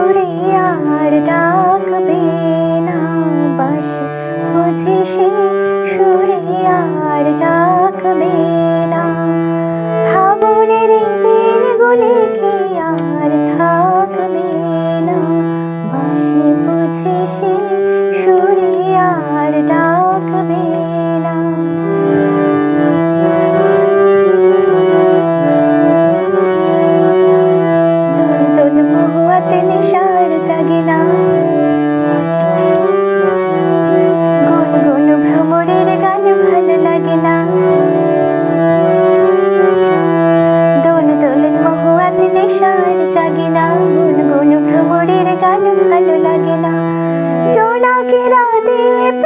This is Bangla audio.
সুরে আর ডাকবে না, বাঁশি বুঝি সে সুরে আর ডাকবে না। ফাগুনের দিনগুলি কি আর থাকবে না, বাঁশি বুঝি সে সুরে আর ডাকবে না। দোল দোল মহুয়াতে নেশার জাগে না, গুনগুন ভ্রমরের গান ভালো লাগে না। দোল দোল মহুয়াতে নেশার জাগে না, গুনগুন ভ্রমরের গান ভালো লাগে না। জোনাকেরা দ্বীপ